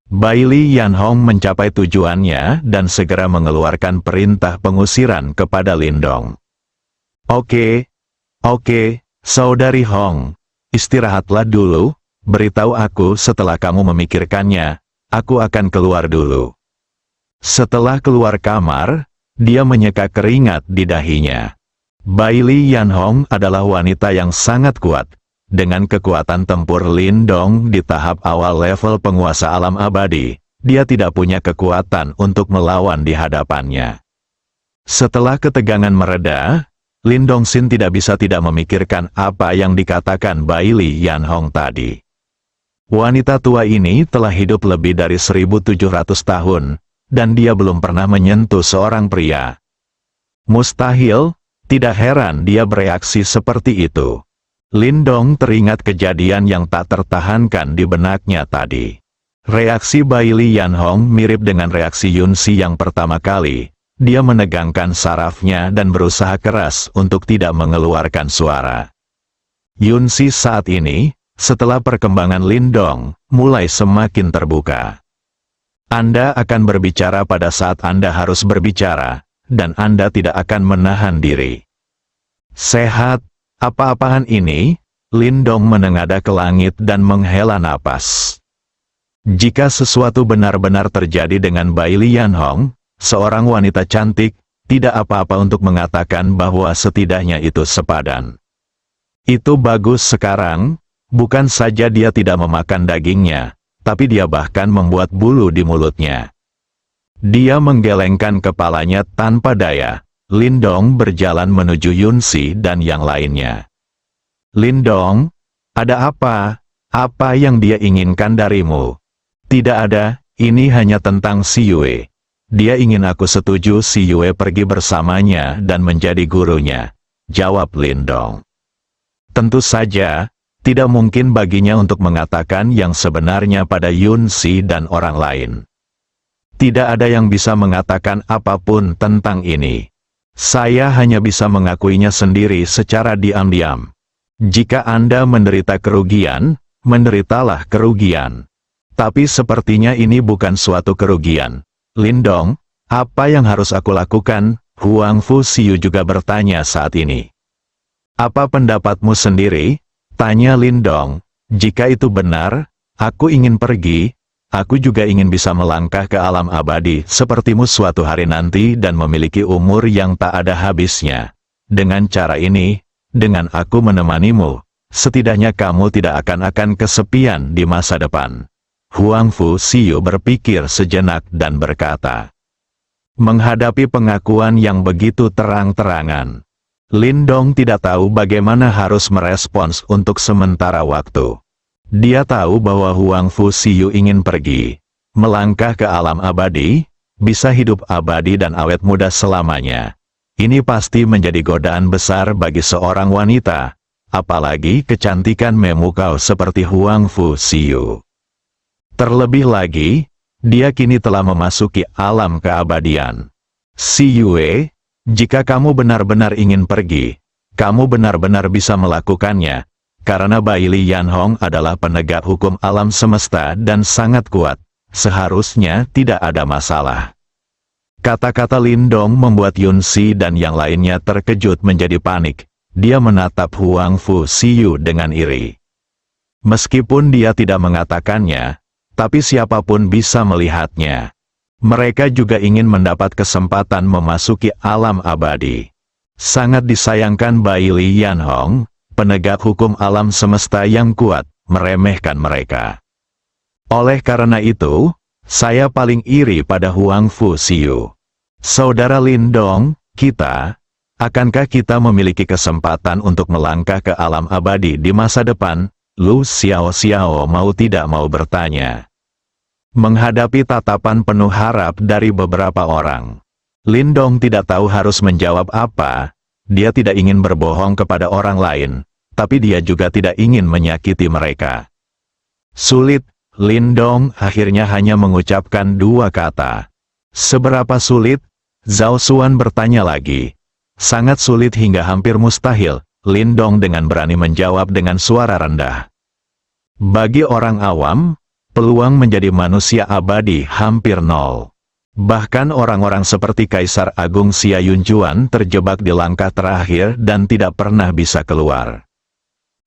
Baili Yanhong mencapai tujuannya dan segera mengeluarkan perintah pengusiran kepada Lindong. Oke, Saudari Hong, istirahatlah dulu. Beritahu aku setelah kamu memikirkannya, aku akan keluar dulu. Setelah keluar kamar, dia menyeka keringat di dahinya. Baili Yanhong adalah wanita yang sangat kuat. Dengan kekuatan tempur Lindong di tahap awal level penguasa alam abadi, dia tidak punya kekuatan untuk melawan di hadapannya. Setelah ketegangan mereda, Lindong Xin tidak bisa tidak memikirkan apa yang dikatakan Baili Yanhong tadi. Wanita tua ini telah hidup lebih dari 1700 tahun, dan dia belum pernah menyentuh seorang pria. Mustahil, tidak heran dia bereaksi seperti itu. Lindong teringat kejadian yang tak tertahankan di benaknya tadi. Reaksi Baili Yanhong mirip dengan reaksi Yunxi yang pertama kali. Dia menegangkan sarafnya dan berusaha keras untuk tidak mengeluarkan suara. Yunxi saat ini, setelah perkembangan Lindong, mulai semakin terbuka. Anda akan berbicara pada saat Anda harus berbicara, dan Anda tidak akan menahan diri. Sehat, apa-apaan ini? Lindong menengadah ke langit dan menghela napas. Jika sesuatu benar-benar terjadi dengan Baili Yanhong, seorang wanita cantik, tidak apa-apa untuk mengatakan bahwa setidaknya itu sepadan. Itu bagus sekarang. Bukan saja dia tidak memakan dagingnya, tapi dia bahkan membuat bulu di mulutnya. Dia menggelengkan kepalanya tanpa daya. Lindong berjalan menuju Yunxi dan yang lainnya. Lindong, ada apa? Apa yang dia inginkan darimu? Tidak ada, ini hanya tentang Si Yue. Dia ingin aku setuju Si Yue pergi bersamanya dan menjadi gurunya. Jawab Lindong. Tentu saja. Tidak mungkin baginya untuk mengatakan yang sebenarnya pada Yun Si dan orang lain. Tidak ada yang bisa mengatakan apapun tentang ini. Saya hanya bisa mengakuinya sendiri secara diam-diam. Jika Anda menderita kerugian, menderitalah kerugian. Tapi sepertinya ini bukan suatu kerugian. Lindong, apa yang harus aku lakukan? Huang Fu Siu juga bertanya saat ini. Apa pendapatmu sendiri? Tanya Lindong. Jika itu benar, aku ingin pergi, aku juga ingin bisa melangkah ke alam abadi sepertimu suatu hari nanti dan memiliki umur yang tak ada habisnya. Dengan cara ini, dengan aku menemanimu, setidaknya kamu tidak akan kesepian di masa depan. Huang Fu Siu berpikir sejenak dan berkata. Menghadapi pengakuan yang begitu terang-terangan, Lindong tidak tahu bagaimana harus merespons untuk sementara waktu. Dia tahu bahwa Huang Fu Siu ingin pergi, melangkah ke alam abadi, bisa hidup abadi dan awet muda selamanya. Ini pasti menjadi godaan besar bagi seorang wanita, apalagi kecantikan memukau seperti Huang Fu Siu. Terlebih lagi, dia kini telah memasuki alam keabadian. Si Yue, jika kamu benar-benar ingin pergi, kamu benar-benar bisa melakukannya, karena Bai Li Yanhong adalah penegak hukum alam semesta dan sangat kuat, seharusnya tidak ada masalah. Kata-kata Lindong membuat Yun Si dan yang lainnya terkejut menjadi panik. Dia menatap Huang Fu Siu dengan iri. Meskipun dia tidak mengatakannya, tapi siapapun bisa melihatnya. Mereka juga ingin mendapat kesempatan memasuki alam abadi. Sangat disayangkan Bai Li Yanhong, penegak hukum alam semesta yang kuat, meremehkan mereka. Oleh karena itu, saya paling iri pada Huang Fu Siu. Saudara Lindong, akankah kita memiliki kesempatan untuk melangkah ke alam abadi di masa depan? Lu Xiao Xiao mau tidak mau bertanya. Menghadapi tatapan penuh harap dari beberapa orang, Lindong tidak tahu harus menjawab apa. Dia tidak ingin berbohong kepada orang lain, tapi dia juga tidak ingin menyakiti mereka. Sulit, Lindong akhirnya hanya mengucapkan dua kata. Seberapa sulit? Zhao Xuan bertanya lagi. Sangat sulit hingga hampir mustahil, Lindong dengan berani menjawab dengan suara rendah. Bagi orang awam, peluang menjadi manusia abadi hampir nol. Bahkan orang-orang seperti Kaisar Agung Xia Yunjuan terjebak di langkah terakhir dan tidak pernah bisa keluar.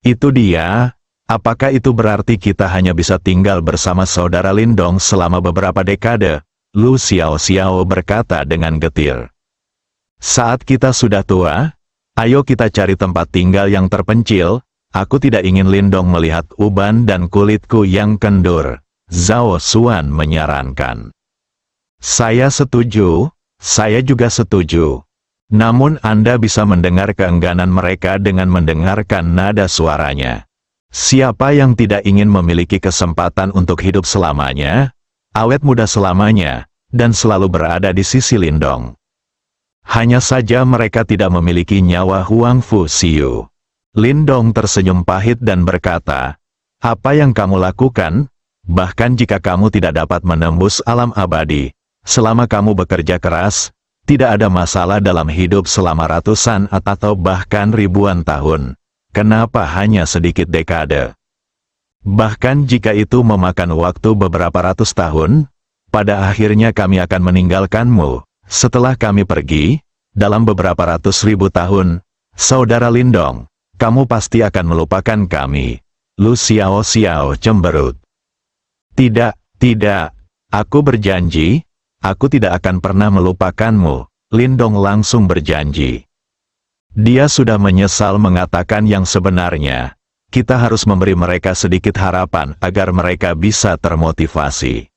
Itu dia, apakah itu berarti kita hanya bisa tinggal bersama saudara Lindong selama beberapa dekade? Lu Xiao Xiao berkata dengan getir. Saat kita sudah tua, ayo kita cari tempat tinggal yang terpencil. Aku tidak ingin Lindong melihat uban dan kulitku yang kendur. Zhao Xuan menyarankan. Saya setuju, saya juga setuju. Namun Anda bisa mendengar keengganan mereka dengan mendengarkan nada suaranya. Siapa yang tidak ingin memiliki kesempatan untuk hidup selamanya, awet muda selamanya, dan selalu berada di sisi Lindong? Hanya saja mereka tidak memiliki nyawa Huang Fu Siu. Lindong tersenyum pahit dan berkata, apa yang kamu lakukan? Bahkan jika kamu tidak dapat menembus alam abadi, selama kamu bekerja keras, tidak ada masalah dalam hidup selama ratusan atau bahkan ribuan tahun. Kenapa hanya sedikit dekade? Bahkan jika itu memakan waktu beberapa ratus tahun, pada akhirnya kami akan meninggalkanmu. Setelah kami pergi, dalam beberapa ratus ribu tahun, saudara Lindong, kamu pasti akan melupakan kami. Lu Xiao Xiao cemberut. Tidak, aku berjanji, aku tidak akan pernah melupakanmu. Lindong langsung berjanji. Dia sudah menyesal mengatakan yang sebenarnya. Kita harus memberi mereka sedikit harapan agar mereka bisa termotivasi.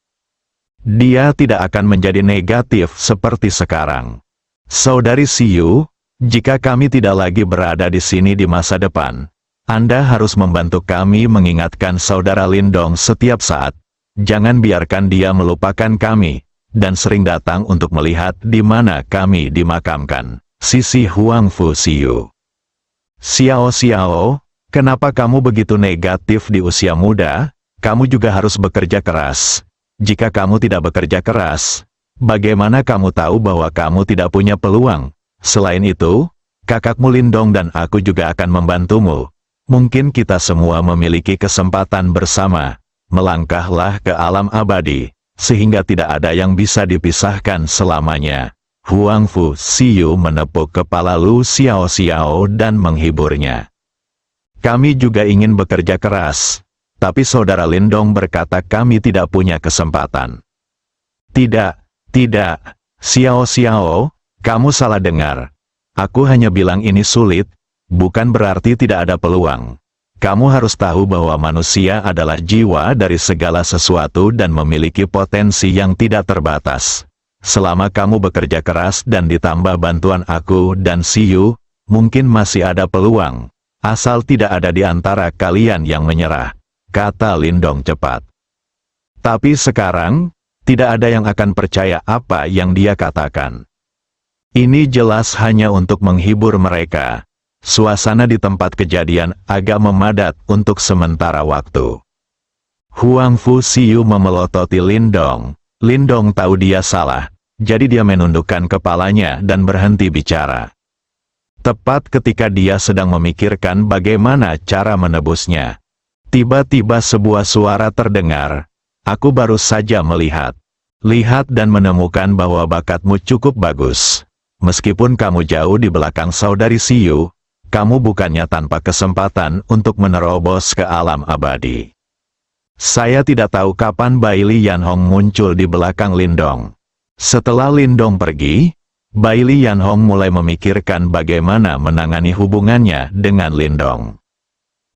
Dia tidak akan menjadi negatif seperti sekarang. Saudari Siu, jika kami tidak lagi berada di sini di masa depan, Anda harus membantu kami mengingatkan saudara Lindong setiap saat. Jangan biarkan dia melupakan kami, dan sering datang untuk melihat di mana kami dimakamkan. Sisi Huang Fu Siu. Xiao Xiao, Kenapa kamu begitu negatif di usia muda? Kamu juga harus bekerja keras. Jika kamu tidak bekerja keras, bagaimana kamu tahu bahwa kamu tidak punya peluang? Selain itu, kakakmu Lindong dan aku juga akan membantumu. Mungkin kita semua memiliki kesempatan bersama. Melangkahlah ke alam abadi, sehingga tidak ada yang bisa dipisahkan selamanya. Huang Fu Xiu menepuk kepala Lu Xiao Xiao dan menghiburnya. Kami juga ingin bekerja keras, tapi saudara Lindong berkata kami tidak punya kesempatan. Tidak, Xiao Xiao, kamu salah dengar. Aku hanya bilang ini sulit, bukan berarti tidak ada peluang. Kamu harus tahu bahwa manusia adalah jiwa dari segala sesuatu dan memiliki potensi yang tidak terbatas. Selama kamu bekerja keras dan ditambah bantuan aku dan Xiu, mungkin masih ada peluang. Asal tidak ada di antara kalian yang menyerah, kata Lindong cepat. Tapi sekarang, tidak ada yang akan percaya apa yang dia katakan. Ini jelas hanya untuk menghibur mereka. Suasana di tempat kejadian agak memadat untuk sementara waktu. Huang Fu Xiu memelototi Lindong. Lindong tahu dia salah, jadi dia menundukkan kepalanya dan berhenti bicara. Tepat ketika dia sedang memikirkan bagaimana cara menebusnya, tiba-tiba sebuah suara terdengar. Aku baru saja melihat. Lihat dan menemukan bahwa bakatmu cukup bagus. Meskipun kamu jauh di belakang saudari Xiu, kamu bukannya tanpa kesempatan untuk menerobos ke alam abadi. Saya tidak tahu kapan Bai Li Yanhong muncul di belakang Lindong. Setelah Lindong pergi, Bai Li Yanhong mulai memikirkan bagaimana menangani hubungannya dengan Lindong.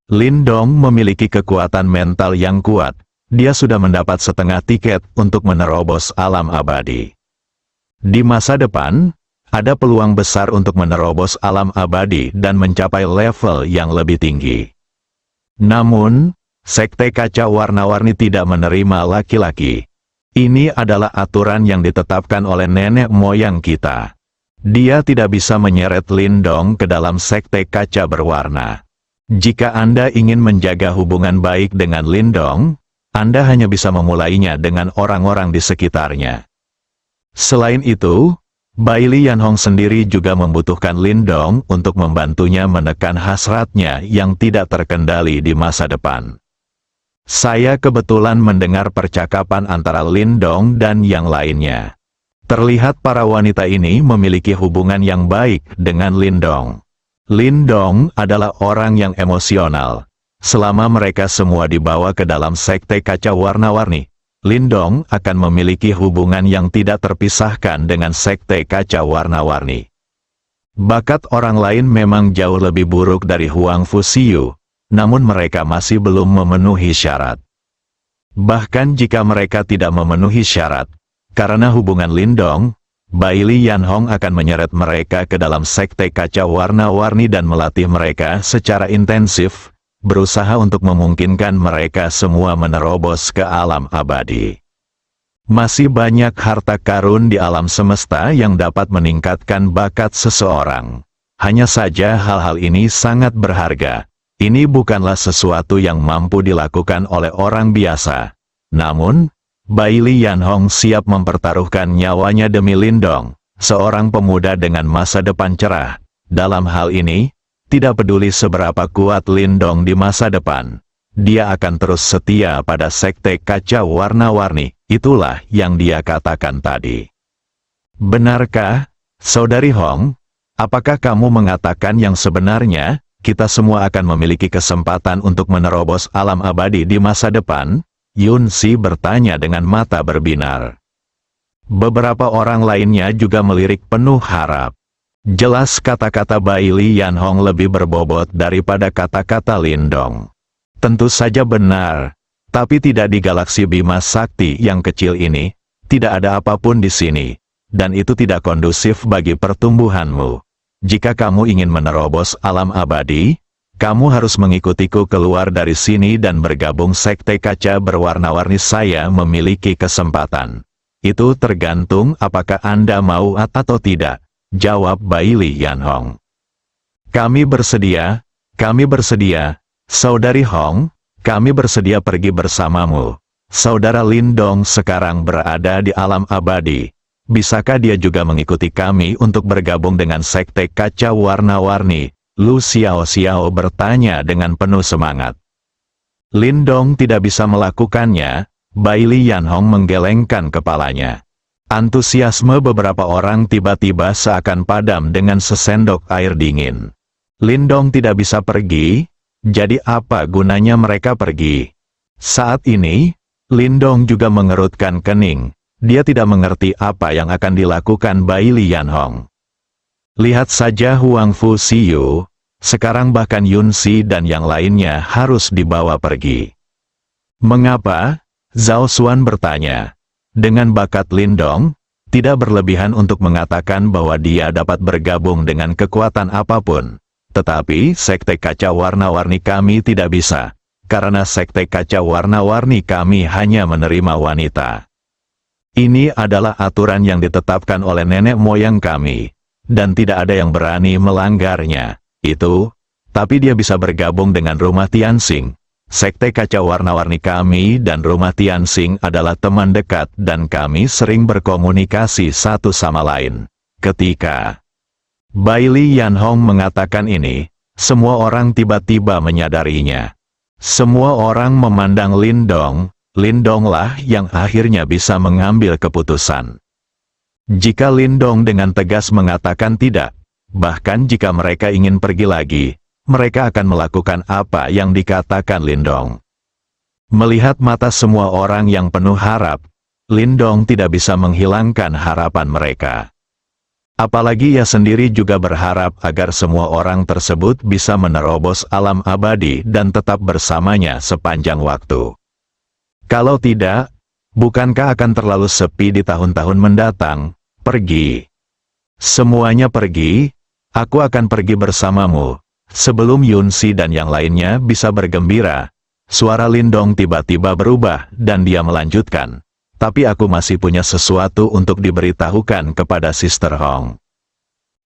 Lindong memiliki kekuatan mental yang kuat. Dia sudah mendapat setengah tiket untuk menerobos alam abadi. Di masa depan, ada peluang besar untuk menerobos alam abadi dan mencapai level yang lebih tinggi. Namun, Sekte Kaca Warna-Warni tidak menerima laki-laki. Ini adalah aturan yang ditetapkan oleh nenek moyang kita. Dia tidak bisa menyeret Lindong ke dalam Sekte Kaca Berwarna. Jika Anda ingin menjaga hubungan baik dengan Lindong, Anda hanya bisa memulainya dengan orang-orang di sekitarnya. Selain itu, Bai Li Yanhong sendiri juga membutuhkan Lindong untuk membantunya menekan hasratnya yang tidak terkendali di masa depan. Saya kebetulan mendengar percakapan antara Lindong dan yang lainnya. Terlihat para wanita ini memiliki hubungan yang baik dengan Lindong. Lindong adalah orang yang emosional. Selama mereka semua dibawa ke dalam Sekte Kaca Warna-Warni, Lindong akan memiliki hubungan yang tidak terpisahkan dengan Sekte Kaca Warna-Warni. Bakat orang lain memang jauh lebih buruk dari Huang Fu Xiu, namun mereka masih belum memenuhi syarat. Bahkan jika mereka tidak memenuhi syarat, karena hubungan Lindong, Bai Li Yanhong akan menyeret mereka ke dalam Sekte Kaca Warna-Warni dan melatih mereka secara intensif, berusaha untuk memungkinkan mereka semua menerobos ke alam abadi. Masih banyak harta karun di alam semesta yang dapat meningkatkan bakat seseorang. Hanya saja hal-hal ini sangat berharga. Ini bukanlah sesuatu yang mampu dilakukan oleh orang biasa. Namun, Bai Li Yanhong siap mempertaruhkan nyawanya demi Lindong, seorang pemuda dengan masa depan cerah. Dalam hal ini, tidak peduli seberapa kuat Lindong di masa depan, dia akan terus setia pada Sekte Kaca Warna-Warni. Itulah yang dia katakan tadi. Benarkah, Saudari Hong? Apakah kamu mengatakan yang sebenarnya? Kita semua akan memiliki kesempatan untuk menerobos alam abadi di masa depan? Yun Si bertanya dengan mata berbinar. Beberapa orang lainnya juga melirik penuh harap. Jelas kata-kata Bai Li Yanhong lebih berbobot daripada kata-kata Lindong. Tentu saja benar, tapi tidak di galaksi Bima Sakti yang kecil ini, tidak ada apapun di sini, dan itu tidak kondusif bagi pertumbuhanmu. Jika kamu ingin menerobos alam abadi, kamu harus mengikutiku keluar dari sini dan bergabung Sekte Kaca Berwarna-Warni. Saya memiliki kesempatan. Itu tergantung apakah Anda mau atau tidak, jawab Bai Li Yanhong. Kami bersedia, Saudari Hong, kami bersedia pergi bersamamu. Saudara Lindong sekarang berada di alam abadi. Bisakah dia juga mengikuti kami untuk bergabung dengan Sekte Kaca Warna-Warni? Lu Xiao bertanya dengan penuh semangat. Lindong tidak bisa melakukannya. Baili Yanhong menggelengkan kepalanya. Antusiasme beberapa orang tiba-tiba seakan padam dengan sesendok air dingin. Lindong tidak bisa pergi, jadi apa gunanya mereka pergi? Saat ini, Lindong juga mengerutkan kening. Dia tidak mengerti apa yang akan dilakukan Baili Yanhong. Lihat saja Huang Fu Xiu, sekarang bahkan Yun Si dan yang lainnya harus dibawa pergi. Mengapa? Zhao Xuan bertanya. Dengan bakat Lindong, tidak berlebihan untuk mengatakan bahwa dia dapat bergabung dengan kekuatan apapun. Tetapi Sekte Kaca Warna-Warni kami tidak bisa, karena Sekte Kaca Warna-Warni kami hanya menerima wanita. Ini adalah aturan yang ditetapkan oleh nenek moyang kami, dan tidak ada yang berani melanggarnya. Tapi dia bisa bergabung dengan rumah Tianxing. Sekte Kaca Warna-Warni kami dan rumah Tianxing adalah teman dekat dan kami sering berkomunikasi satu sama lain. Ketika Baili Yanhong mengatakan ini, semua orang tiba-tiba menyadarinya. Semua orang memandang Lindong, Lindonglah yang akhirnya bisa mengambil keputusan. Jika Lindong dengan tegas mengatakan tidak, bahkan jika mereka ingin pergi lagi, mereka akan melakukan apa yang dikatakan Lindong. Melihat mata semua orang yang penuh harap, Lindong tidak bisa menghilangkan harapan mereka. Apalagi ia sendiri juga berharap agar semua orang tersebut bisa menerobos alam abadi dan tetap bersamanya sepanjang waktu. Kalau tidak, bukankah akan terlalu sepi di tahun-tahun mendatang? Pergi. Semuanya pergi, aku akan pergi bersamamu. Sebelum Yun Si dan yang lainnya bisa bergembira, suara Lindong tiba-tiba berubah dan dia melanjutkan. Tapi aku masih punya sesuatu untuk diberitahukan kepada Sister Hong.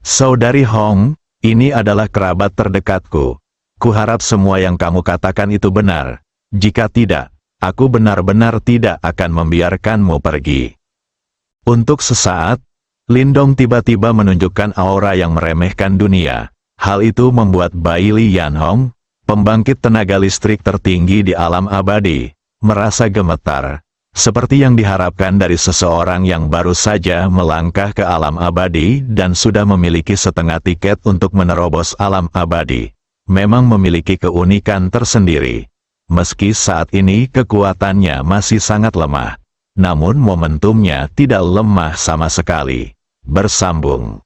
Saudari Hong, ini adalah kerabat terdekatku. Kuharap semua yang kamu katakan itu benar. Jika tidak, aku benar-benar tidak akan membiarkanmu pergi. Untuk sesaat, Lindong tiba-tiba menunjukkan aura yang meremehkan dunia. Hal itu membuat Baili Yanhong, pembangkit tenaga listrik tertinggi di alam abadi, merasa gemetar. Seperti yang diharapkan dari seseorang yang baru saja melangkah ke alam abadi dan sudah memiliki setengah tiket untuk menerobos alam abadi. Memang memiliki keunikan tersendiri. Meski saat ini kekuatannya masih sangat lemah, namun momentumnya tidak lemah sama sekali. Bersambung.